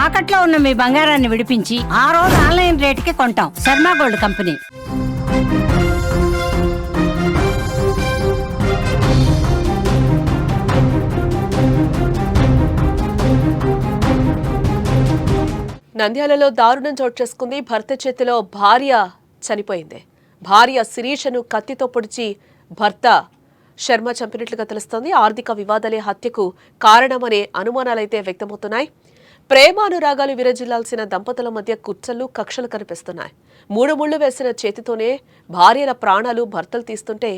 తాకట్లో ఉన్న మీ బంగారాన్ని విడిపించి ఆ రోజు ఆన్లైన్ రేటుకి కొంటాం. Sharma gold company. నంద్యాలలో దారుణం చోటు చేసుకుంది. భర్త చేతిలో భార్య చనిపోయింది. భార్య శిరీషను కత్తితో పొడిచి భర్త శర్మ చంపినట్లుగా తెలుస్తోంది. ఆర్థిక వివాదాలే హత్యకు కారణమనే అనుమానాలైతే వ్యక్తమవుతున్నాయి. ప్రేమానురాగాలు విరజిల్లాల్సిన దంపతుల మధ్య కుట్రలు కక్షలు కనిపిస్తున్నాయి. 3 ముళ్లు వేసిన చేతితోనే భార్యల ప్రాణాలు భర్తలు తీస్తుంటే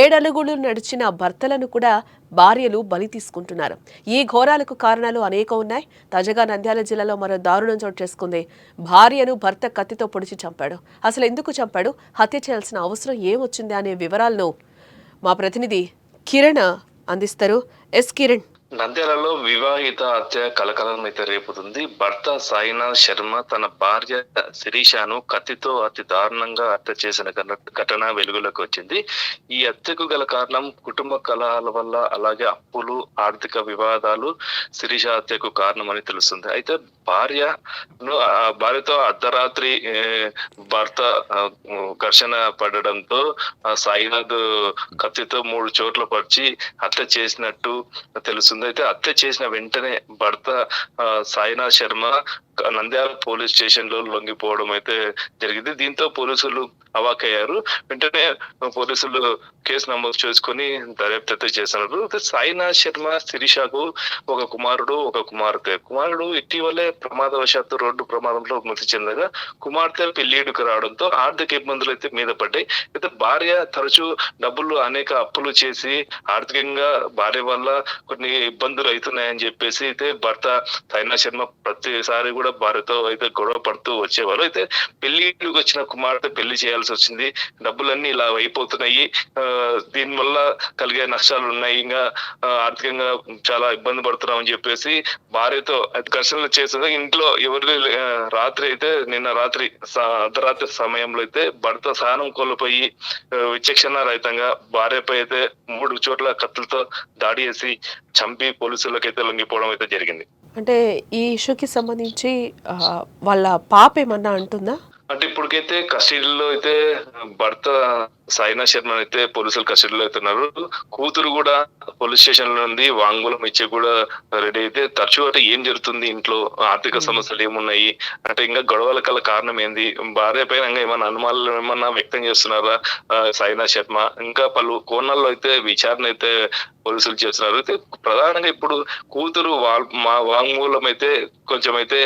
7 అడుగులు నడిచిన భర్తలను కూడా భార్యలు బలి తీసుకుంటున్నారు. ఈ ఘోరాలకు కారణాలు అనేకం ఉన్నాయి. తాజాగా నంద్యాల జిల్లాలో మరో దారుణం చోటు చేసుకుంది. భార్యను భర్త కత్తితో పొడిచి చంపాడు. అసలు ఎందుకు చంపాడు, హత్య చేయాల్సిన అవసరం ఏమొచ్చింది అనే వివరాలను మా ప్రతినిధి కిరణ్ అందిస్తారు. కిరణ్. నంద్యాలలో వివాహిత హత్య కలకలం అయితే రేపుతుంది. భర్త సాయినాథ్ శర్మ తన భార్య శిరీషను కత్తితో అతి దారుణంగా హత్య చేసిన ఘటన వెలుగులోకి వచ్చింది. ఈ హత్యకు గల కారణం కుటుంబ కలహాల వల్ల, అలాగే అప్పులు, ఆర్థిక వివాదాలు శిరీష హత్యకు కారణమని తెలుస్తుంది. అయితే భార్యతో అర్ధరాత్రి భర్త ఘర్షణ పడడంతో సాయినాథ్ కత్తితో 3 చోట్ల పరిచి హత్య చేసినట్టు తెలుస్తుంది. అయితే హత్య చేసిన వెంటనే భర్త సాయినాథ్ శర్మ నంద్యాల పోలీస్ స్టేషన్ లో లొంగిపోవడం అయితే జరిగింది. దీంతో పోలీసులు అవాకయ్యారు. వెంటనే పోలీసులు కేసు నమోదు చేసుకుని దర్యాప్తు చేస్తున్నారు. సాయినాథ్ శర్మ శిరీషకు ఒక కుమారుడు, ఒక కుమార్తె. కుమారుడు ఇటీవలే ప్రమాదవశాత్తు రోడ్డు ప్రమాదంలో మృతి చెందగా, కుమార్తె పెళ్లిడుకు రావడంతో ఆర్థిక ఇబ్బందులు అయితే మీద పడ్డాయి. అయితే భార్య తరచూ అనేక అప్పులు చేసి ఆర్థికంగా భార్య వల్ల కొన్ని ఇబ్బందులు అవుతున్నాయని చెప్పేసి అయితే భర్త సాయినాథ్ శర్మ ప్రతిసారి కూడా భార్యతో అయితే గొడవ పడుతూ వచ్చేవారు. అయితే పెళ్లికి వచ్చిన కుమార్తె పెళ్లి చేయాల్సి వచ్చింది. డబ్బులన్నీ ఇలా అయిపోతున్నాయి, దీనివల్ల కలిగే నష్టాలు ఉన్నాయి, ఇంకా ఆర్థికంగా చాలా ఇబ్బంది పడుతున్నాం అని చెప్పేసి భార్యతో ఘర్షణలు చేస్తుంది. ఇంట్లో ఎవరు నిన్న రాత్రి అర్ధరాత్రి సమయంలో అయితే భర్త సహనం కోల్పోయి విచక్షణ రహితంగా భార్యపై అయితే 3 చోట్ల కత్తులతో దాడి చేసి చంపి పోలీసులకు అయితే లొంగిపోవడం అయితే జరిగింది. అంటే ఈ ఇష్యూకి సంబంధించి వాళ్ళ పాప ఏమన్నా అంటుందా? అంటే ఇప్పటికైతే కస్టడీలో అయితే భర్త సాయినాథ్ శర్మ అయితే పోలీసులు కస్టడీలో అవుతున్నారు. కూతురు కూడా పోలీస్ స్టేషన్ లో ఉంది, వాంగ్మూలం ఇచ్చే కూడా రెడీ అయితే. తరచూ అంటే ఏం జరుగుతుంది ఇంట్లో, ఆర్థిక సమస్యలు ఏమున్నాయి, అంటే ఇంకా గొడవల కల కారణం ఏంది, భార్య పైన ఏమైనా అనుమానాలు ఏమన్నా వ్యక్తం చేస్తున్నారా సాయినాథ్ శర్మ, ఇంకా పలు కోణాల్లో అయితే విచారణ అయితే పోలీసులు చేస్తున్నారు. అయితే ప్రధానంగా ఇప్పుడు కూతురు వాంగ్మూలం అయితే కొంచెం అయితే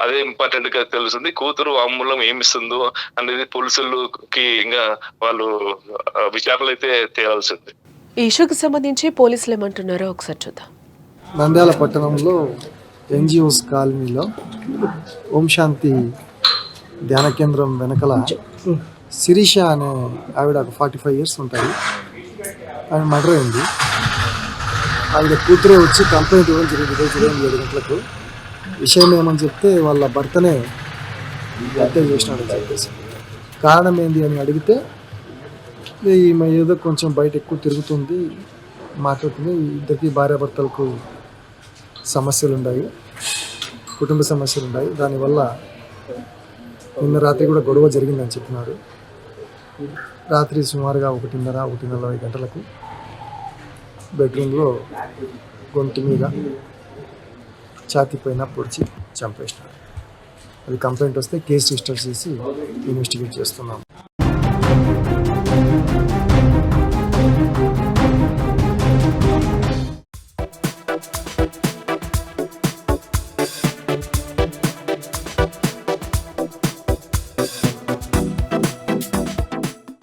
అదే ఇంపార్టెంట్ గా తెలుస్తుంది. కూతురు వాంగ్మూలం ఏమిస్తుందో అనేది పోలీసులకి ఇంకా వాళ్ళు విచారణలు అయితే తేలాల్సి ఉంది. ఈ ఇష్యూకి సంబంధించి పోలీసులు ఏమంటున్నారో ఒకసారి చూద్దాం. నంద్యాల పట్టణంలో ఎన్జిఓస్ కాలనీలో ఓం శాంతి ధ్యాన కేంద్రం వెనకల శిరీష అనే ఆవిడ 45 years ఉంటాయి. ఆమె మర్డర్ అయింది. ఆవిడ కూతురే వచ్చి కంప్లైంట్ ఇవ్వడం జరిగింది ఈరోజు ఉదయం 7 గంటలకు. విషయం ఏమని చెప్తే వాళ్ళ భర్తనే హత్య చేసినాడని చెప్పేసి. కారణం ఏంది అని అడిగితే ఈమె ఏదో కొంచెం బయట ఎక్కువ తిరుగుతుంది, మాట్లాడుతుంది. ఇద్దరికి భార్యాభర్తలకు సమస్యలు ఉన్నాయి, కుటుంబ సమస్యలు ఉన్నాయి. దానివల్ల నిన్న రాత్రి కూడా గొడవ జరిగిందని చెప్పినారు. రాత్రి సుమారుగా 1:30 గంటలకు బెడ్రూమ్లో గొంతు మీద ఛాతీ పైన పొడిచి చంపేసినారు. అది కంప్లైంట్ వస్తే కేసు రిజిస్టర్ చేసి ఇన్వెస్టిగేట్ చేస్తున్నాం.